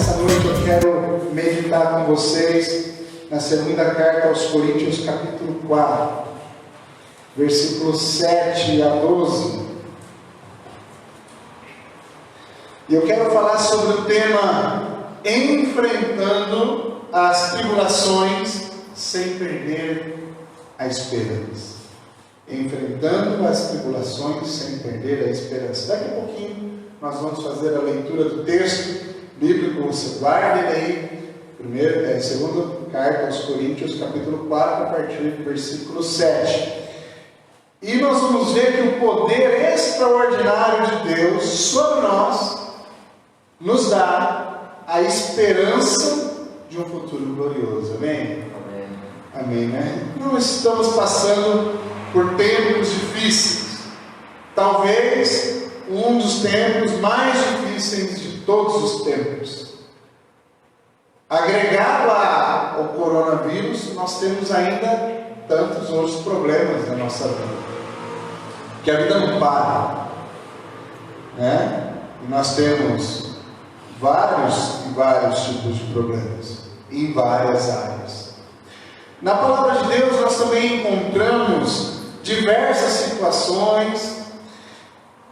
Nessa noite eu quero meditar com vocês na segunda carta aos Coríntios, capítulo 4, versículos 7 a 12. E eu quero falar sobre o tema enfrentando as tribulações sem perder a esperança. Enfrentando as tribulações sem perder a esperança. Daqui a pouquinho nós vamos fazer a leitura do texto bíblico. Você guarde aí, segunda carta aos Coríntios, capítulo 4, a partir do versículo 7. E nós vamos ver que o poder extraordinário de Deus sobre nós nos dá a esperança de um futuro glorioso. Amém? Amém. Amém, né? Não estamos passando por tempos difíceis. Talvez um dos tempos mais difíceis de todos os tempos. Agregado ao coronavírus, nós temos ainda tantos outros problemas na nossa vida. Que a vida não para, né? E nós temos vários tipos de problemas em várias áreas. Na palavra de Deus nós também encontramos diversas situações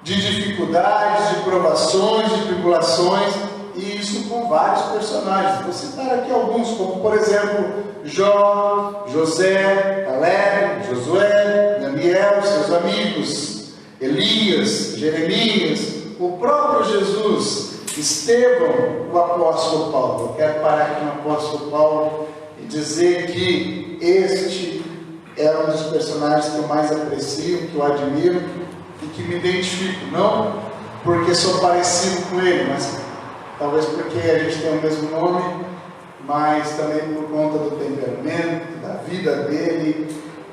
de dificuldades, de provações, de tribulações, e isso com vários personagens. Vou citar aqui alguns, como por exemplo Jó, José, Caleb, Josué, Daniel, seus amigos, Elias, Jeremias, o próprio Jesus, Estevão, o apóstolo Paulo. Eu quero parar aqui no apóstolo Paulo e dizer que este é um dos personagens que eu mais aprecio, que eu admiro e que me identifico, não porque sou parecido com ele, mas talvez porque a gente tem o mesmo nome, mas também por conta do temperamento, da vida dele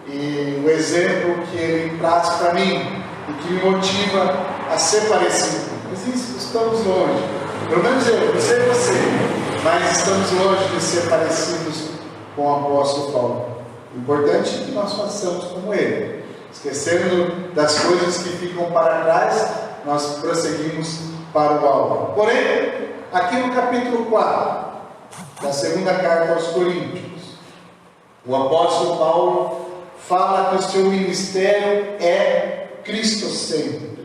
e o exemplo que ele traz para mim e que me motiva a ser parecido. Mas isso, estamos longe, pelo menos eu, não sei você, mas estamos longe de ser parecidos com o apóstolo Paulo. O importante é que nós façamos como ele, esquecendo das coisas que ficam para trás, nós prosseguimos para o alvo. Porém, aqui no capítulo 4 da segunda carta aos Coríntios, o apóstolo Paulo fala que o seu ministério é cristocêntrico.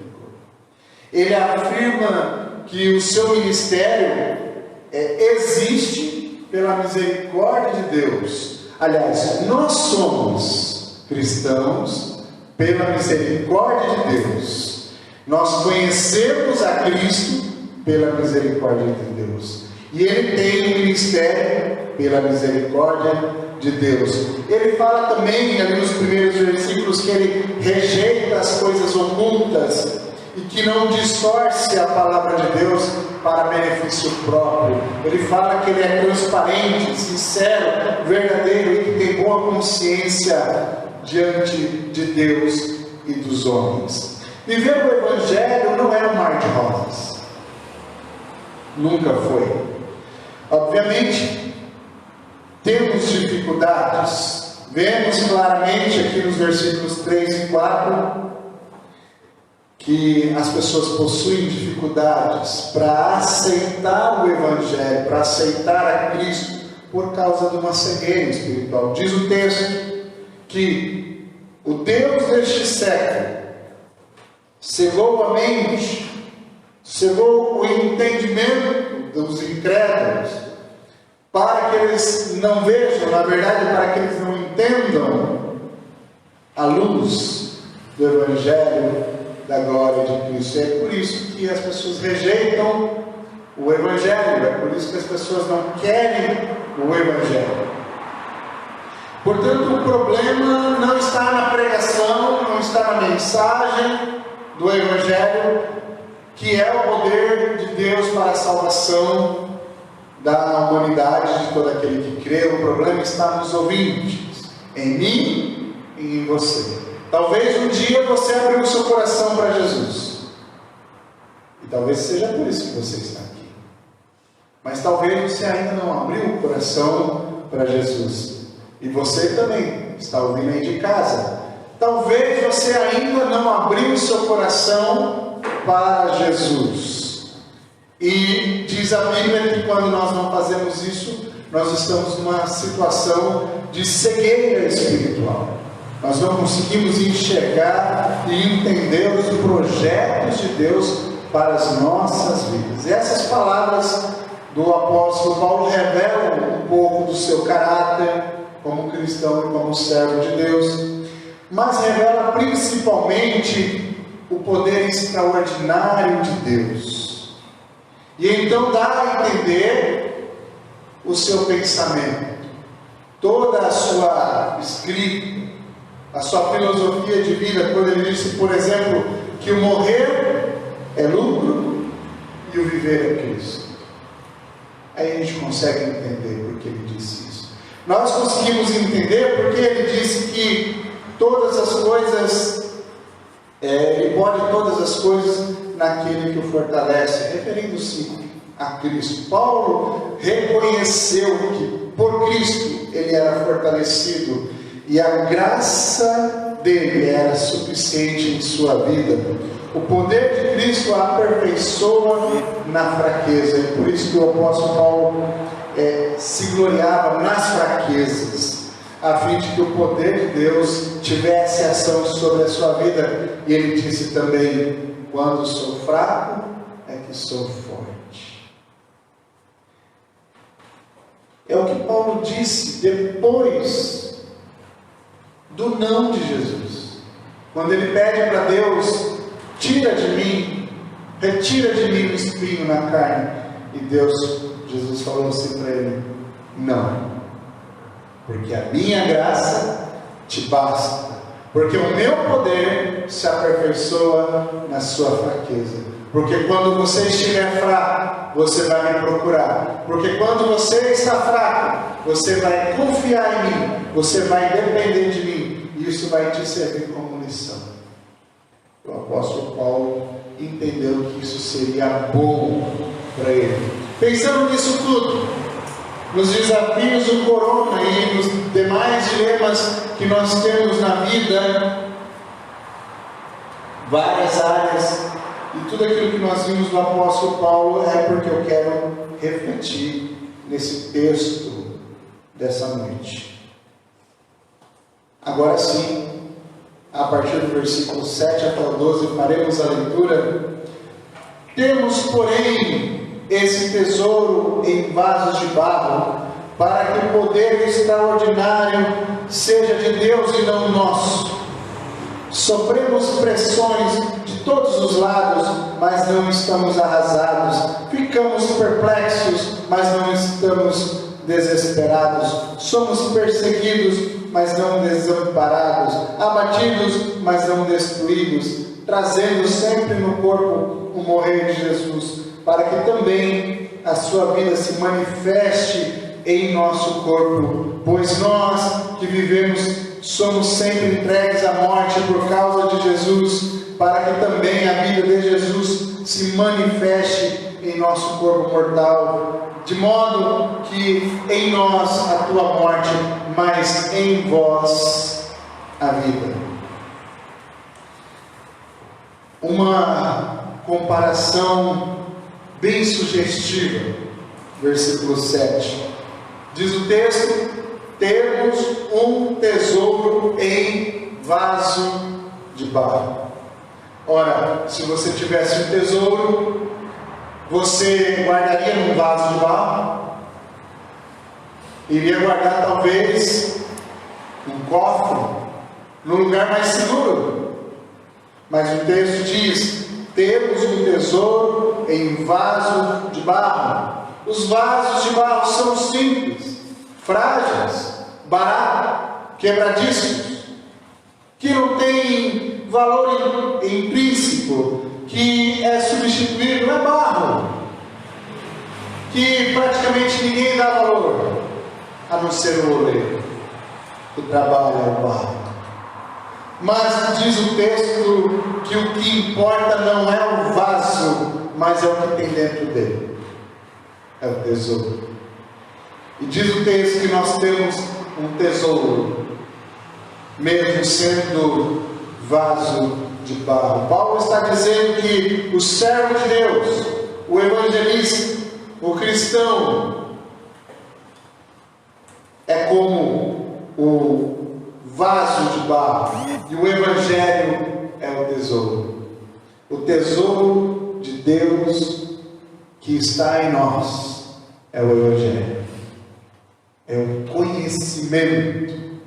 Ele afirma que o seu ministério existe pela misericórdia de Deus. Aliás, nós somos cristãos pela misericórdia de Deus. Nós conhecemos a Cristo pela misericórdia de Deus. E ele tem um ministério pela misericórdia de Deus. Ele fala também, ali nos primeiros versículos, que ele rejeita as coisas ocultas e que não distorce a palavra de Deus para benefício próprio. Ele fala que ele é transparente, sincero, verdadeiro e que tem boa consciência diante de Deus e dos homens. Viver o Evangelho não é um mar de rosas. Nunca foi. Obviamente, temos dificuldades. Vemos claramente aqui nos versículos 3 e 4 que as pessoas possuem dificuldades para aceitar o Evangelho, para aceitar a Cristo, por causa de uma cegueira espiritual. Diz o texto que o Deus deste século cegou a mente, cegou o entendimento dos incrédulos, para que eles não vejam, na verdade, para que eles não entendam a luz do Evangelho da glória de Cristo. É por isso que as pessoas rejeitam o Evangelho, é por isso que as pessoas não querem o Evangelho. Portanto, o problema não está na pregação, não está na mensagem do Evangelho, que é o poder de Deus para a salvação da humanidade, de todo aquele que crê. O problema está nos ouvintes, em mim e em você. Talvez um dia você abriu o seu coração para Jesus, e talvez seja por isso que você está aqui. Mas talvez você ainda não abriu o coração para Jesus, e você também está ouvindo aí de casa. Talvez você ainda não abriu o seu coração para Jesus. E diz a Bíblia que quando nós não fazemos isso, nós estamos numa situação de cegueira espiritual. Nós não conseguimos enxergar e entender os projetos de Deus para as nossas vidas. E essas palavras do apóstolo Paulo revelam um pouco do seu caráter como cristão e como servo de Deus, mas revela principalmente o poder extraordinário de Deus. E então dá a entender o seu pensamento, toda a sua escrita, a sua filosofia de vida, quando ele disse, por exemplo, que o morrer é lucro e o viver é Cristo. Aí a gente consegue entender por que ele disse isso. Nós conseguimos entender porque ele disse que todas as coisas, ele pode todas as coisas naquele que o fortalece, referindo-se a Cristo. Paulo reconheceu que por Cristo ele era fortalecido e a graça dele era suficiente em sua vida. O poder de Cristo aperfeiçoa na fraqueza. É por isso que o apóstolo Paulo se gloriava nas fraquezas, a fim de que o poder de Deus tivesse ação sobre a sua vida. E ele disse também, quando sou fraco, é que sou forte. É o que Paulo disse depois do não de Jesus. Quando ele pede para Deus, tira de mim, retira de mim o espinho na carne. E Jesus falou assim para ele, não, porque a minha graça te basta, porque o meu poder se aperfeiçoa na sua fraqueza. Porque quando você estiver fraco, você vai me procurar. Porque quando você está fraco, você vai confiar em mim, você vai depender de mim, e isso vai te servir como lição. O apóstolo Paulo entendeu que isso seria bom para ele. Pensando nisso tudo, nos desafios do corona e nos demais dilemas que nós temos na vida, várias áreas, e tudo aquilo que nós vimos do apóstolo Paulo é porque eu quero refletir nesse texto dessa noite. Agora sim, a partir do versículo 7 até o 12, faremos a leitura. Temos, porém, esse tesouro em vasos de barro, para que o poder extraordinário seja de Deus e não nosso. Sofremos pressões de todos os lados, mas não estamos arrasados. Ficamos perplexos, mas não estamos desesperados. Somos perseguidos, mas não desamparados. Abatidos, mas não destruídos. Trazendo sempre no corpo o morrer de Jesus, para que também a sua vida se manifeste em nosso corpo. Pois nós que vivemos somos sempre entregues à morte por causa de Jesus, para que também a vida de Jesus se manifeste em nosso corpo mortal, de modo que em nós a tua morte, mas em vós a vida. Uma comparação bem sugestiva, versículo 7. Diz o texto: temos um tesouro em vaso de barro. Ora, se você tivesse um tesouro, você guardaria num vaso de barro? Iria guardar talvez um cofre, num lugar mais seguro. Mas o texto diz: temos um tesouro em vaso de barro. Os vasos de barro são simples, frágeis, baratos, quebradiços, que não têm valor intrínseco, que é substituído, é barro, que praticamente ninguém dá valor, a não ser o oleiro, que trabalha o barro. Mas diz o texto que o que importa não é o vaso, mas é o que tem dentro dele, é o tesouro. E diz o texto que nós temos um tesouro, mesmo sendo vaso de barro. Paulo está dizendo que o servo de Deus, o evangelista, o cristão, é como o vaso de barro, e o evangelho é o tesouro. O tesouro de Deus que está em nós é o evangelho. É o conhecimento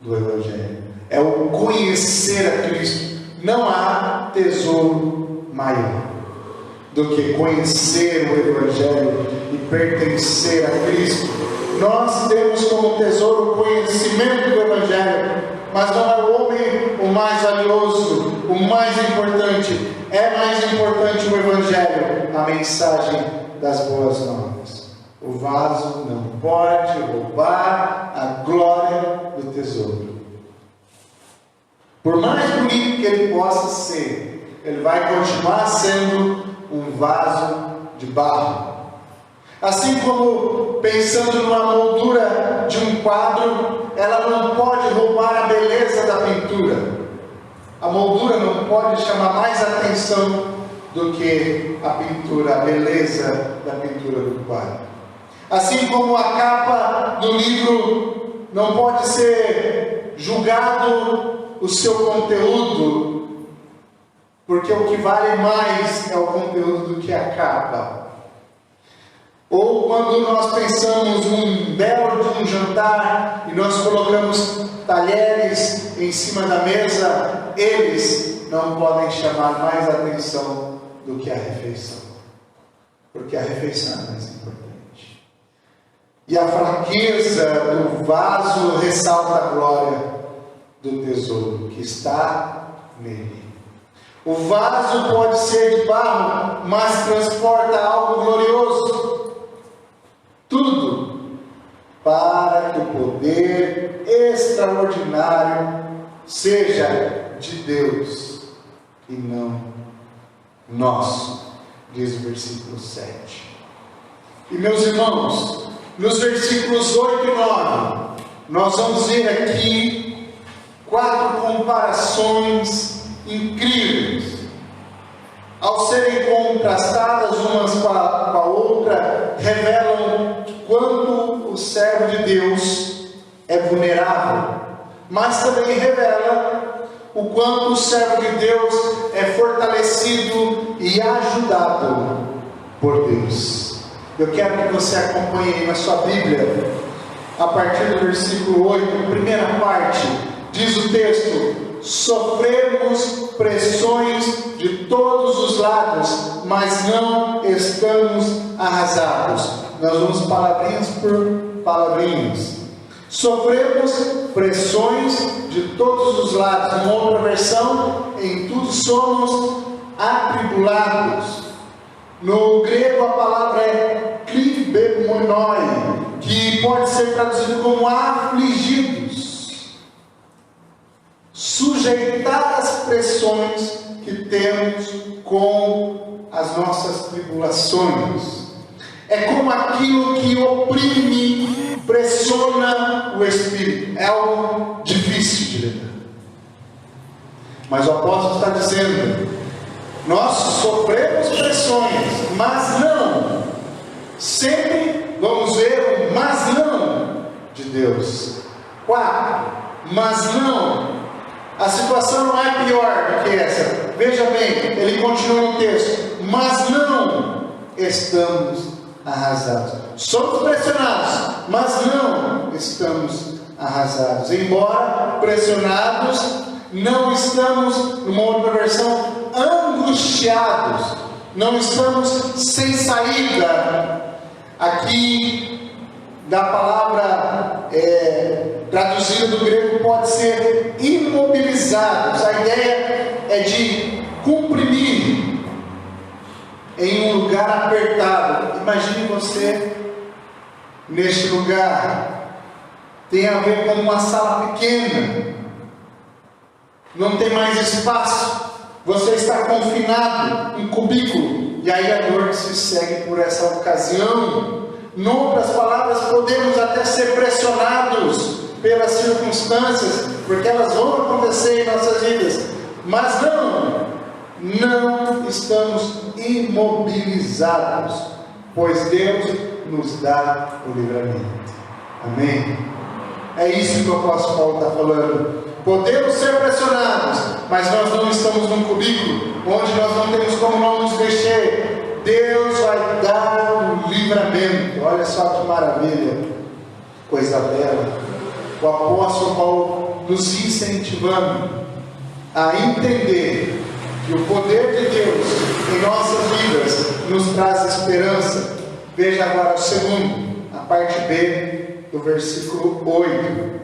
do evangelho. É o conhecer a Cristo. Não há tesouro maior do que conhecer o evangelho e pertencer a Cristo. Nós temos como tesouro o conhecimento do evangelho, mas não é o homem o mais valioso, o mais importante. É mais importante o evangelho, a mensagem das boas novas. O vaso não pode roubar a glória do tesouro. Por mais bonito que ele possa ser, ele vai continuar sendo um vaso de barro. Assim como, pensando numa moldura de um quadro, ela não pode roubar a beleza da pintura. A moldura não pode chamar mais atenção do que a pintura, a beleza da pintura do quadro. Assim como a capa do livro não pode ser julgado o seu conteúdo, porque o que vale mais é o conteúdo do que a capa. Ou quando nós pensamos num belo de um jantar e nós colocamos talheres em cima da mesa, eles não podem chamar mais atenção do que a refeição, porque a refeição é mais importante. E a fraqueza do vaso ressalta a glória do tesouro que está nele. O vaso pode ser de barro, mas transporta algo glorioso. Tudo para que o poder extraordinário seja de Deus e não nosso, diz o versículo 7. E meus irmãos, nos versículos 8 e 9, nós vamos ver aqui 4 comparações incríveis. Ao serem contrastadas umas com a outra, revelam quanto o servo de Deus é vulnerável, mas também revela o quanto o servo de Deus é fortalecido e ajudado por Deus. Eu quero que você acompanhe na sua Bíblia, a partir do versículo 8, primeira parte, diz o texto: sofremos pressões de todos os lados, mas não estamos arrasados. Nós vamos palavrinhas por palavrinhas. Sofremos pressões de todos os lados. Uma outra versão, em tudo somos atribulados. No grego a palavra é kribemonoi, que pode ser traduzido como afligidos. Sujeitar as pressões que temos com as nossas tribulações. É como aquilo que oprime, pressiona o espírito. É algo difícil de lidar. Mas o apóstolo está dizendo: nós sofremos pressões, mas não. Sempre vamos ver o mas não de Deus. 4. Mas não. A situação não é pior do que essa. Veja bem, ele continua no texto: mas não estamos arrasados. Somos pressionados, mas não estamos arrasados. Embora pressionados, não estamos, numa outra versão, angustiados. Não estamos sem saída. Aqui, da palavra traduzida do grego, pode ser imobilizados. A ideia é de comprimir em um lugar apertado. Imagine você neste lugar. Tem a ver com uma sala pequena, não tem mais espaço, você está confinado em cubículo, e aí a dor se segue por essa ocasião. Em outras palavras, podemos até ser pressionados pelas circunstâncias, porque elas vão acontecer em nossas vidas, mas não estamos imobilizados, pois Deus nos dá o livramento. Amém? É isso que o apóstolo Paulo está falando. Podemos ser pressionados, mas nós não estamos num cubículo onde nós não temos como não nos mexer. Deus vai dar o livramento. Olha só que maravilha, coisa bela. O apóstolo Paulo nos incentivando a entender que o poder de Deus em nossas vidas nos traz esperança. Veja agora o segundo, a parte B do versículo 8.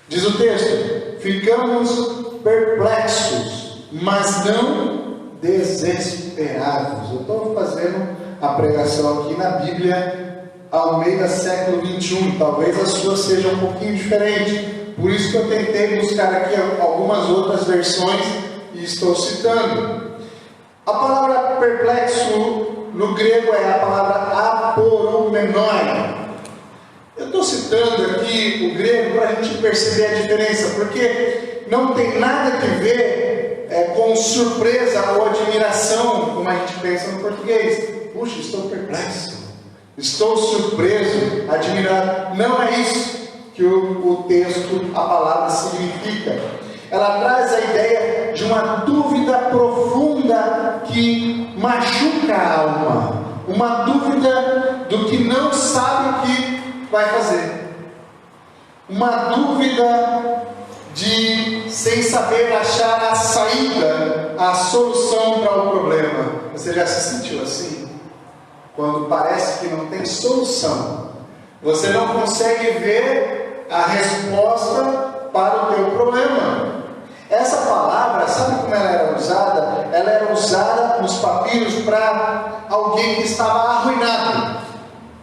Diz o texto: ficamos perplexos, mas não desesperados. Eu estou fazendo a pregação aqui na Bíblia Almeida século 21. Talvez a sua seja um pouquinho diferente. Por isso que eu tentei buscar aqui algumas outras versões e estou citando. A palavra perplexo no grego é a palavra aporomenoi. Eu estou citando aqui o grego para a gente perceber a diferença, porque não tem nada a ver com surpresa ou admiração, como a gente pensa no português. Puxa, estou perplexo, estou surpreso, admirado. Não é isso que o texto, a palavra significa. Ela traz a ideia de uma dúvida profunda que machuca a alma, uma dúvida do que não sabe o que vai fazer, uma dúvida de sem saber achar a saída, a solução para o problema. Você já se sentiu assim? Quando parece que não tem solução, você não consegue ver a resposta para o teu problema. Essa palavra, sabe como ela era usada? Ela era usada nos papiros para alguém que estava arruinado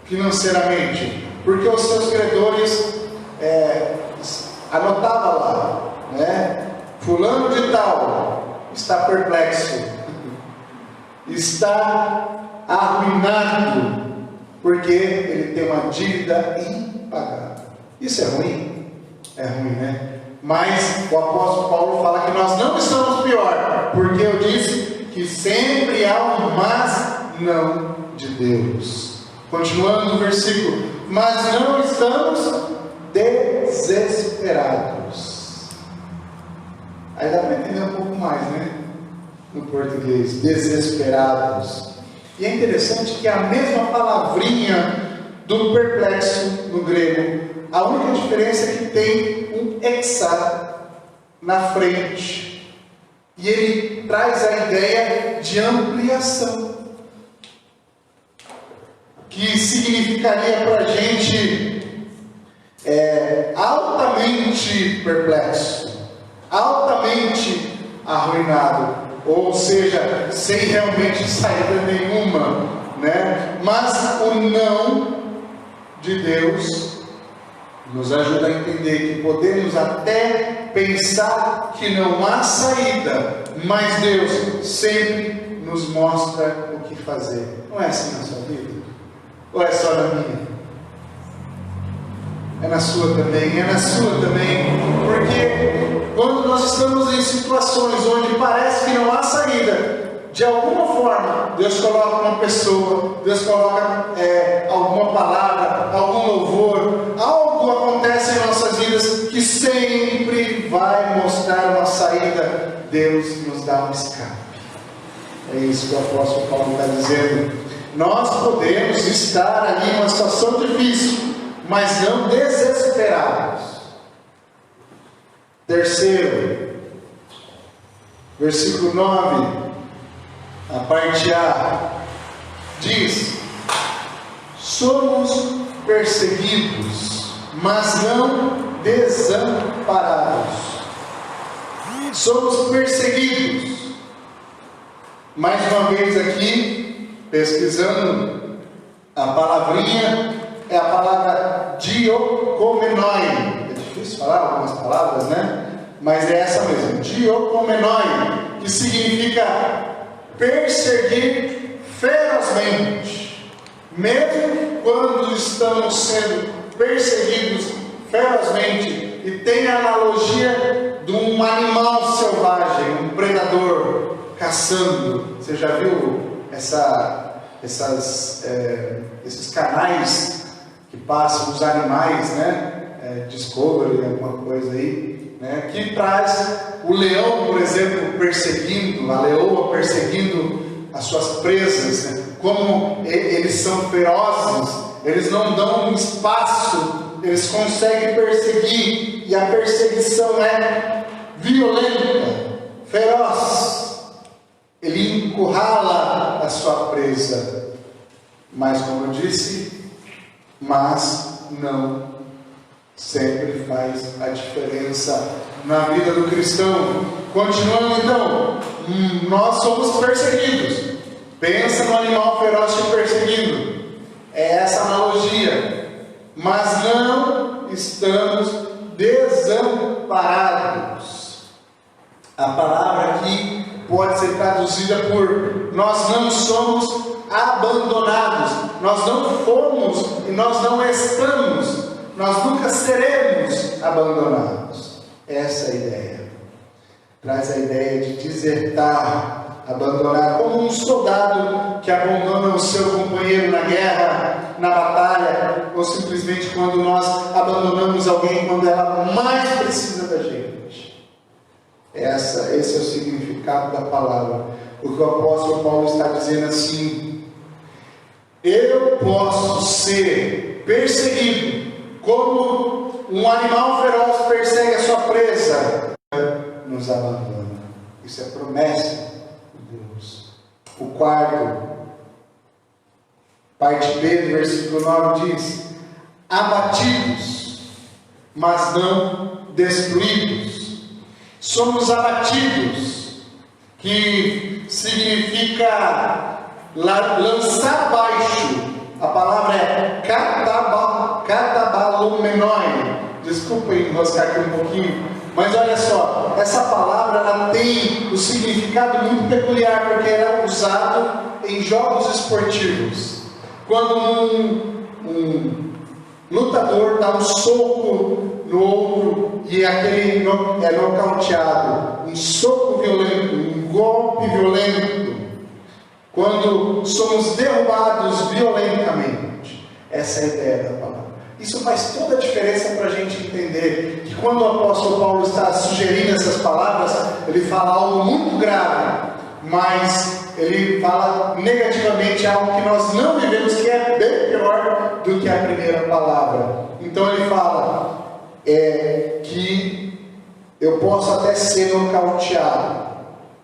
financeiramente, porque os seus credores anotavam lá, né? Fulano de tal está perplexo, está arruinado, porque ele tem uma dívida impagável. Isso é ruim? É ruim, né? Mas o apóstolo Paulo fala que nós não estamos pior, porque eu disse que sempre há um mas não de Deus. Continuando no versículo: mas não estamos desesperados. Aí dá para entender um pouco mais, né? No português, desesperados. E é interessante que a mesma palavrinha do perplexo no grego, a única diferença é que tem um exa na frente, e ele traz a ideia de ampliação, que significaria para a gente altamente perplexo, altamente arruinado, ou seja, sem realmente saída nenhuma, né? Mas o não de Deus nos ajuda a entender que podemos até pensar que não há saída, mas Deus sempre nos mostra o que fazer. Não é assim na sua vida? Ou é só na minha? É na sua também, é na sua também, porque quando nós estamos em situações onde parece que não há saída, de alguma forma, Deus coloca uma pessoa, Deus coloca alguma palavra, algum louvor, algo acontece em nossas vidas que sempre vai mostrar uma saída. Deus nos dá um escape. É isso que o apóstolo Paulo está dizendo. Nós podemos estar ali em uma situação difícil, mas não desesperados. Terceiro, versículo 9. A parte A diz: somos perseguidos, mas não desamparados. Somos perseguidos. Mais uma vez aqui, pesquisando, a palavrinha é a palavra diokomenoi. É difícil falar algumas palavras, né? Mas é essa mesmo, diokomenoi, que significa perseguir ferozmente. Mesmo quando estamos sendo perseguidos ferozmente, e tem a analogia de um animal selvagem, um predador caçando. Você já viu esses canais que passam os animais, né? Discovery, alguma coisa aí, né? Que traz o leão, por exemplo, perseguindo, a leoa perseguindo as suas presas, né? Como eles são ferozes, eles não dão espaço, eles conseguem perseguir, e a perseguição é violenta, feroz. Ele encurrala a sua presa, mas como eu disse, mas não sempre faz a diferença na vida do cristão. Continuando então, nós somos perseguidos. Pensa no animal feroz te perseguindo. É essa analogia. Mas não estamos desamparados. A palavra aqui pode ser traduzida por: nós não somos abandonados. Nós não fomos e nós não estamos. Nós nunca seremos abandonados. Essa é a ideia. Traz a ideia de desertar, abandonar, como um soldado que abandona o seu companheiro na guerra, na batalha, ou simplesmente quando nós abandonamos alguém quando ela mais precisa da gente. Esse é o significado da palavra. O que o apóstolo Paulo está dizendo assim: eu posso ser perseguido como um animal feroz persegue a sua presa, nos abandona. Isso é promessa de Deus. O quarto, parte B do versículo 9 diz: abatidos, mas não destruídos. Somos abatidos, que significa lançar abaixo. A palavra é katabalumenoi. Desculpem enroscar aqui um pouquinho, mas olha só, essa palavra ela tem um significado muito peculiar, porque ela é usado em jogos esportivos. Quando um lutador dá um soco no outro e aquele é nocauteado, um soco violento, um golpe violento, quando somos derrubados violentamente. Essa é a ideia da palavra. Isso faz toda a diferença para a gente entender que quando o apóstolo Paulo está sugerindo essas palavras, ele fala algo muito grave, mas ele fala negativamente algo que nós não vivemos, que é bem pior do que a primeira palavra. Então ele fala que eu posso até ser nocauteado,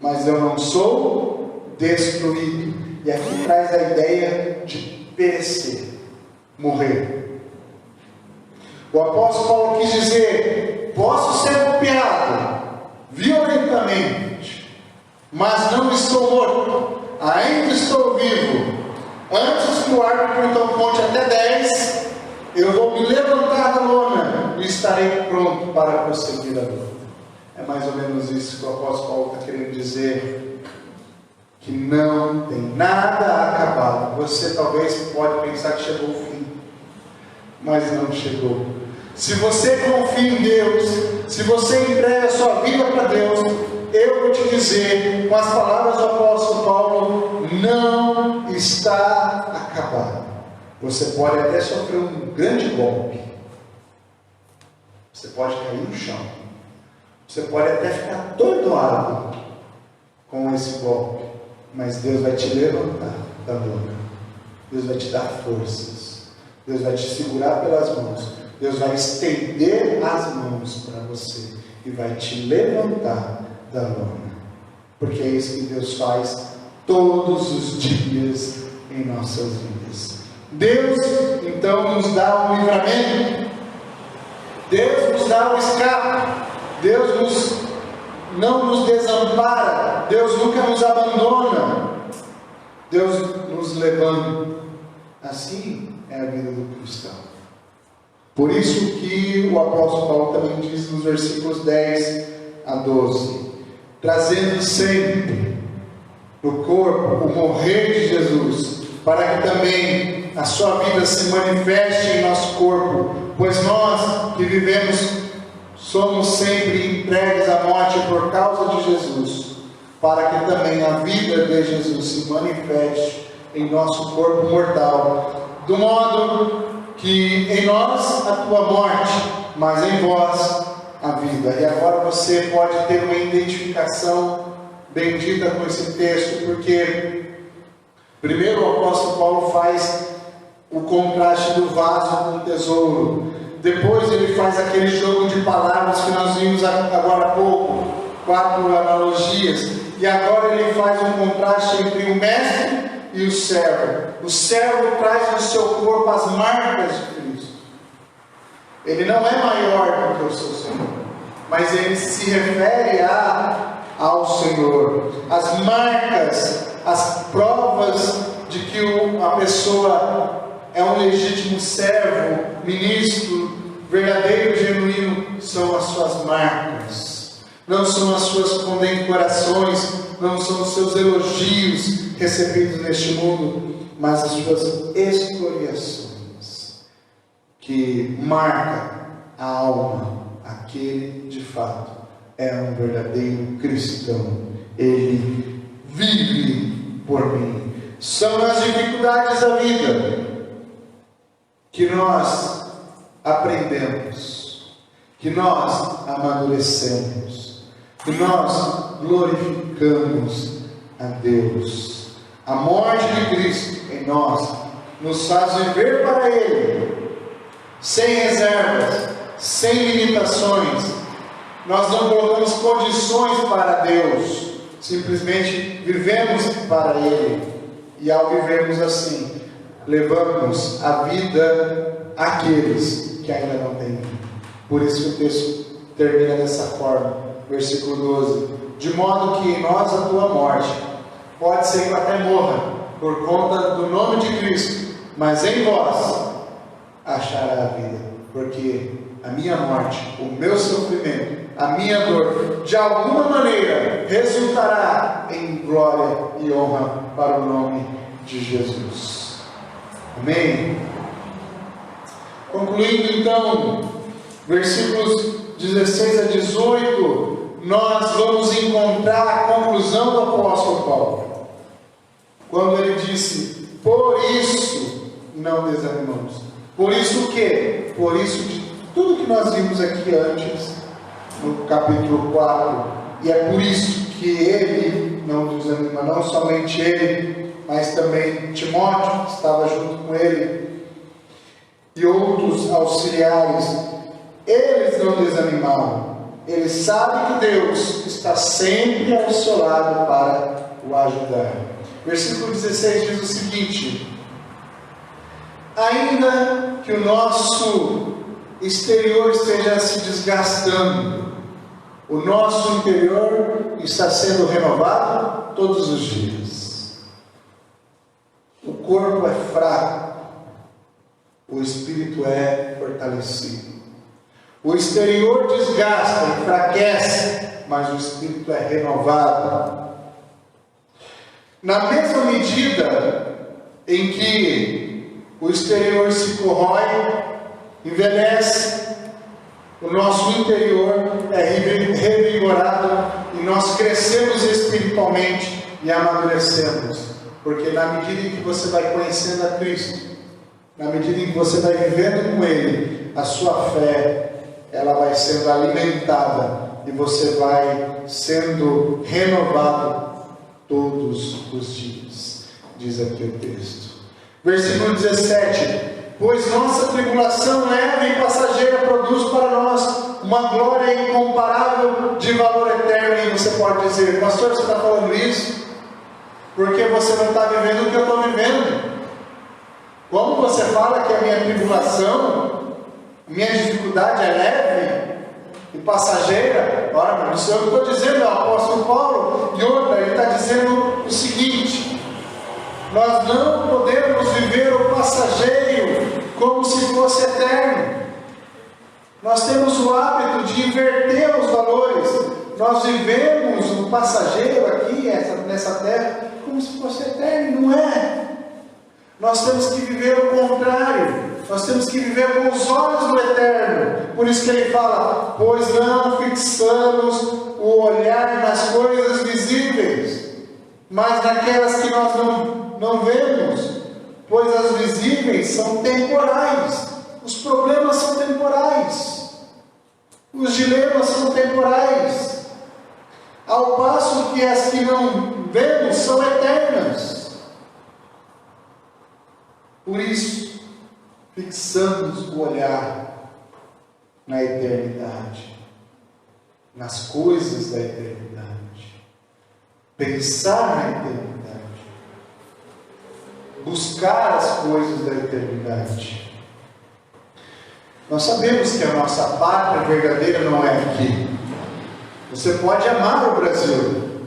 mas eu não sou destruído. E aqui traz a ideia de perecer, morrer. O apóstolo Paulo quis dizer: posso ser golpeado violentamente, mas não estou morto, ainda estou vivo. Antes que o árbitro então conte até 10, eu vou me levantar da lona e estarei pronto para prosseguir a luta. É mais ou menos isso que o apóstolo Paulo está querendo dizer, que não tem nada acabado. Você talvez pode pensar que chegou o fim, mas não chegou. Se você confia em Deus, se você entrega a sua vida para Deus, eu vou te dizer, com as palavras do apóstolo Paulo, não está acabado. Você pode até sofrer um grande golpe, você pode cair no chão, você pode até ficar atordoado com esse golpe, mas Deus vai te levantar da lona, Deus vai te dar forças, Deus vai te segurar pelas mãos, Deus vai estender as mãos para você e vai te levantar da lona, porque é isso que Deus faz todos os dias em nossas vidas. Deus então nos dá um livramento, Deus nos dá um escape, Deus não nos desampara, Deus nunca nos abandona, Deus nos levanta. Assim é a vida do cristão. Por isso que o apóstolo Paulo também diz nos versículos 10 a 12: trazendo sempre no corpo o morrer de Jesus, para que também a sua vida se manifeste em nosso corpo, pois nós que vivemos somos sempre entregues à morte por causa de Jesus, para que também a vida de Jesus se manifeste em nosso corpo mortal, do modo que em nós atua a morte, mas em vós a vida. E agora você pode ter uma identificação bendita com esse texto, porque primeiro o apóstolo Paulo faz o contraste do vaso com o tesouro, depois ele faz aquele jogo de palavras que nós vimos agora há pouco, 4 analogias, e agora ele faz um contraste entre o mestre e o servo. O servo traz no seu corpo as marcas de Cristo. Ele não é maior do que o seu Senhor, mas ele se refere ao Senhor. As marcas, as provas de que a pessoa é um legítimo servo, ministro, verdadeiro, genuíno, são as suas marcas. Não são as suas condecorações, não são os seus elogios recebidos neste mundo, mas as suas escoriações, que marca a alma. Aquele de fato é um verdadeiro cristão. Ele vive por mim. São as dificuldades da vida que nós aprendemos, que nós amadurecemos, que nós glorificamos a Deus. A morte de Cristo em nós nos faz viver para Ele, sem reservas, sem limitações. Nós não colocamos condições para Deus, simplesmente vivemos para Ele. E ao vivermos assim, levamos a vida àqueles que ainda não têm. Por isso que o texto termina dessa forma, versículo 12: de modo que em nós a tua morte, pode ser que eu até morra por conta do nome de Cristo, mas em vós achará a vida, porque a minha morte, o meu sofrimento, a minha dor, de alguma maneira resultará em glória e honra para o nome de Jesus. Amém? Concluindo então, versículos 16 a 18, nós vamos encontrar a conclusão do apóstolo Paulo, quando ele disse: por isso não desanimamos. Por isso o quê? Por isso de tudo que nós vimos aqui antes, no capítulo 4, e é por isso que ele não desanima, não somente ele, mas também Timóteo, que estava junto com ele, e outros auxiliares. Eles não desanimaram. Eles sabem que Deus está sempre ao seu lado para o ajudar. Versículo 16 diz o seguinte: ainda que o nosso exterior esteja se desgastando, o nosso interior está sendo renovado todos os dias. O corpo é fraco, o espírito é fortalecido. O exterior desgasta, enfraquece, mas o espírito é renovado. Na mesma medida em que o exterior se corrói, envelhece, o nosso interior é revigorado e nós crescemos espiritualmente e amadurecemos. Porque na medida em que você vai conhecendo a Cristo, na medida em que você vai vivendo com Ele, a sua fé, ela vai sendo alimentada e você vai sendo renovado todos os dias, diz aqui o texto. Versículo 17: pois nossa tribulação leve e passageira produz para nós uma glória incomparável de valor eterno. E você pode dizer: pastor, você está falando isso porque você não está vivendo o que eu estou vivendo. Como você fala que a minha tribulação, minha dificuldade é leve e passageira? Ora, mas eu estou dizendo, o apóstolo Paulo, e outra, ele está dizendo o seguinte: nós não podemos viver o passageiro como se fosse eterno. Nós temos o hábito de inverter os valores. Nós vivemos o passageiro aqui, nessa terra, como se fosse eterno, não é? Nós temos que viver o contrário. Nós temos que viver com os olhos do eterno. Por isso que ele fala: pois não fixamos o olhar nas coisas visíveis, mas naquelas que nós não vemos, pois as visíveis são temporais, os problemas são temporais, os dilemas são temporais, ao passo que as que não vemos são eternas. Por isso, fixamos o olhar na eternidade, nas coisas da eternidade, pensar na eternidade, buscar as coisas da eternidade. Nós sabemos que a nossa pátria verdadeira não é aqui. Você pode amar o Brasil,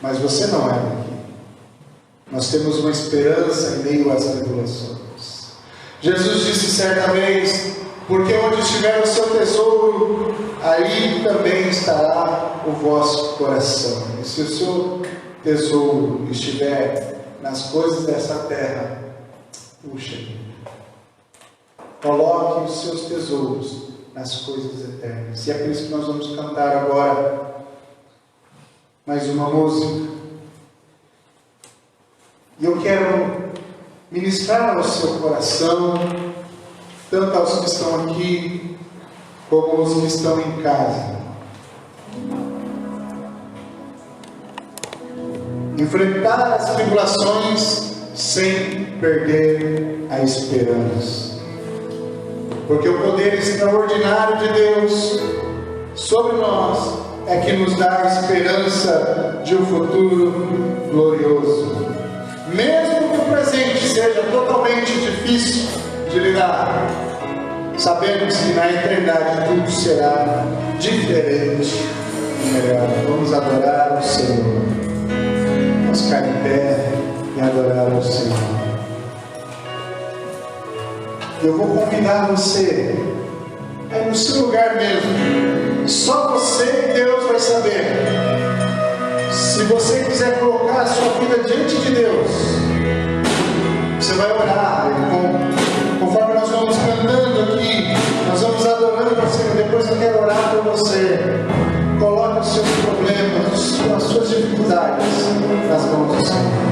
mas você não é daqui. Nós temos uma esperança em meio às tribulações. Jesus disse certa vez: porque onde estiver o seu tesouro, aí também estará o vosso coração. E se o seu tesouro estiver nas coisas dessa terra, puxa, coloque os seus tesouros nas coisas eternas. E é por isso que nós vamos cantar agora mais uma música. E eu quero ministrar ao seu coração, tanto aos que estão aqui, como aos que estão em casa. Enfrentar as tribulações sem perder a esperança. Porque o poder extraordinário de Deus sobre nós é que nos dá a esperança de um futuro glorioso. Mesmo que o presente seja totalmente difícil de lidar, sabemos que na eternidade tudo será diferente e melhor. Vamos adorar o Senhor. Vamos ficar em pé e adorar o Senhor. Eu vou convidar você, é no seu lugar mesmo. Só você e Deus vai saber. Se você quiser colocar a sua vida diante de Deus, você vai orar. Conforme nós vamos cantando aqui, nós vamos adorando o Senhor. Depois eu quero orar por você. Coloque os seus problemas, as suas dificuldades nas mãos do Senhor.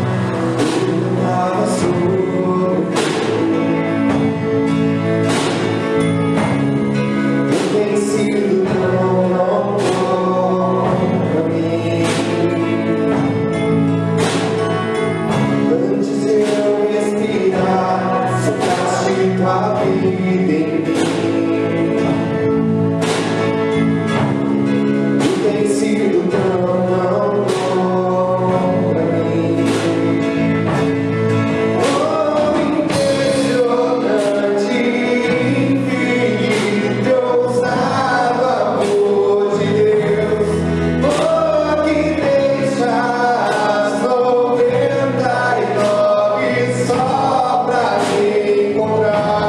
Só pra me encontrar.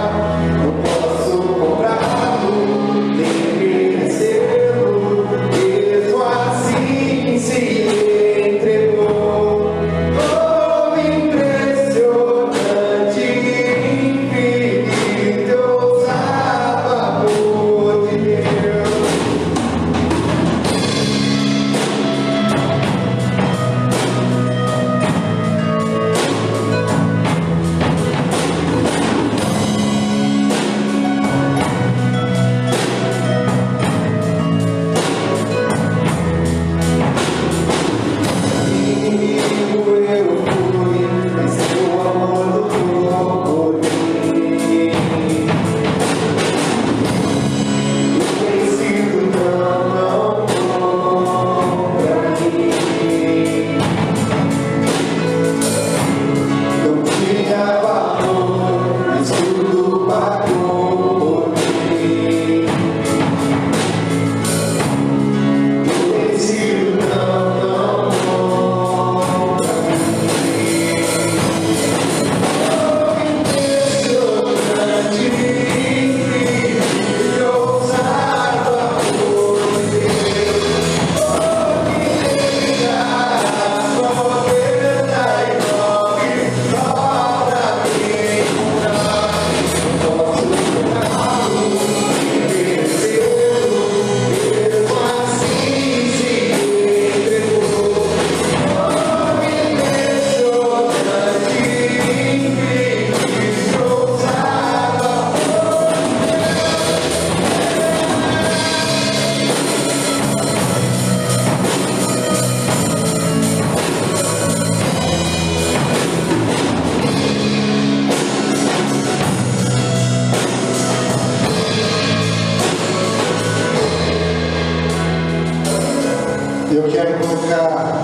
quero colocar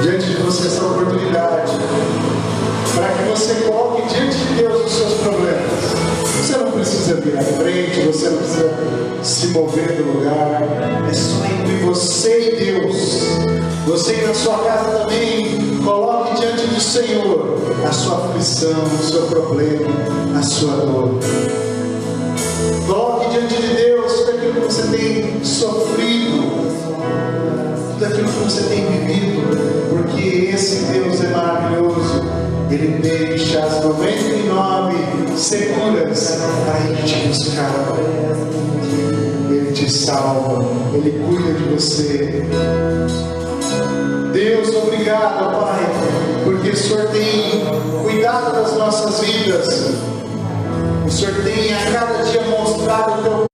diante de você essa oportunidade para que você coloque diante de Deus os seus problemas. Você não precisa vir à frente, você não precisa se mover do lugar, é só entre você e Deus. Você que na sua casa também coloque diante do Senhor a sua aflição, o seu problema, a sua dor. Coloque diante de Deus tudo aquilo que você tem sofrido, tudo aquilo que você tem vivido, porque esse Deus é maravilhoso. Ele deixa as 99 seguras para Ele te buscar. Ele te salva, Ele cuida de você. Deus, obrigado, Pai, porque o Senhor tem cuidado das nossas vidas. O Senhor tem a cada dia mostrado o teu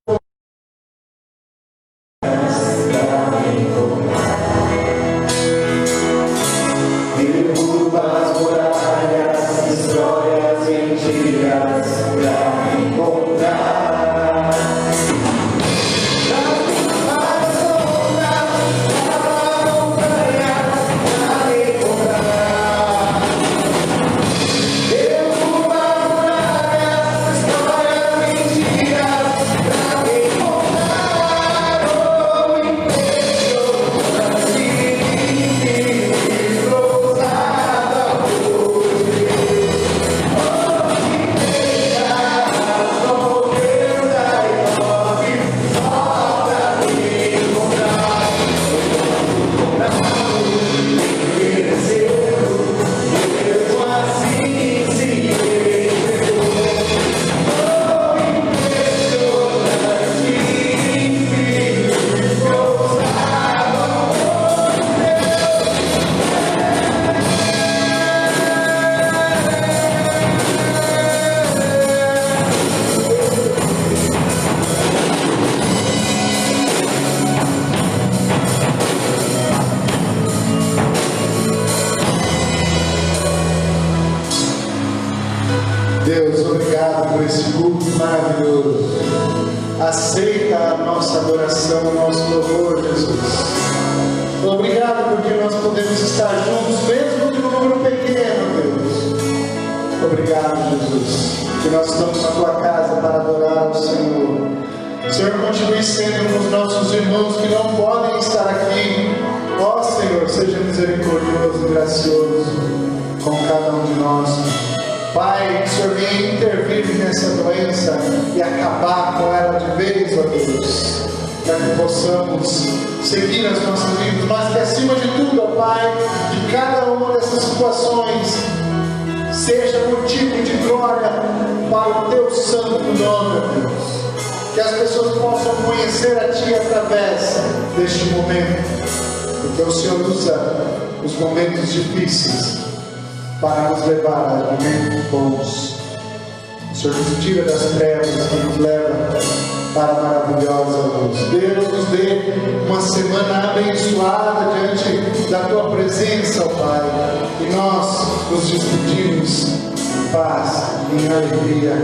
Deus, obrigado por esse culto maravilhoso. Aceita a nossa adoração, o nosso louvor, Jesus. Obrigado porque nós podemos estar juntos, mesmo que no número pequeno, Deus. Obrigado, Jesus, que nós estamos na tua casa para adorar o Senhor. Senhor, continue sendo com os nossos irmãos que não podem estar aqui. Ó Senhor, seja misericordioso e gracioso com cada um de nós. Pai, que o Senhor venha intervir nessa doença e acabar com ela de vez, ó Deus, para que possamos seguir as nossas vidas, mas que acima de tudo, ó Pai, que cada uma dessas situações seja motivo de glória para o Teu santo nome, ó Deus. Que as pessoas possam conhecer a Ti através deste momento, porque o Senhor usa os momentos difíceis para nos levar a momentos bons. O Senhor nos tira das trevas e nos leva para a maravilhosa luz. Deus nos dê uma semana abençoada diante da Tua presença, ó Pai, e nós nos despedimos em paz, em alegria,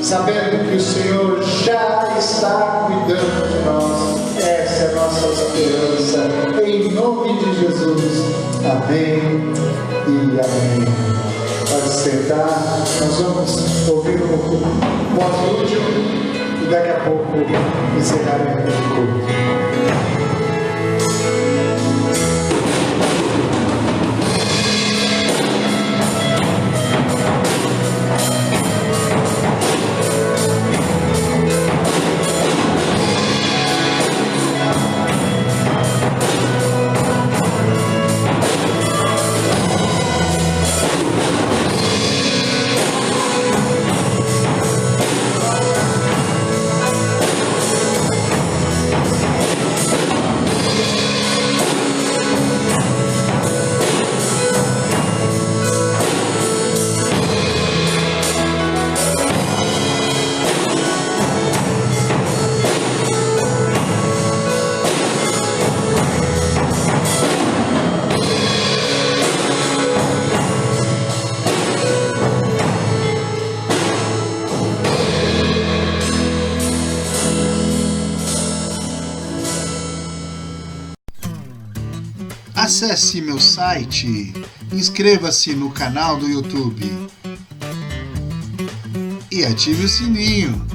sabendo que o Senhor já está cuidando de nós. Essa é a nossa esperança, em nome de Jesus. Amém e amém. Pode sentar, nós vamos ouvir o pós-lúdio e daqui a pouco encerraremos o culto. Acesse meu site, inscreva-se no canal do YouTube e ative o sininho.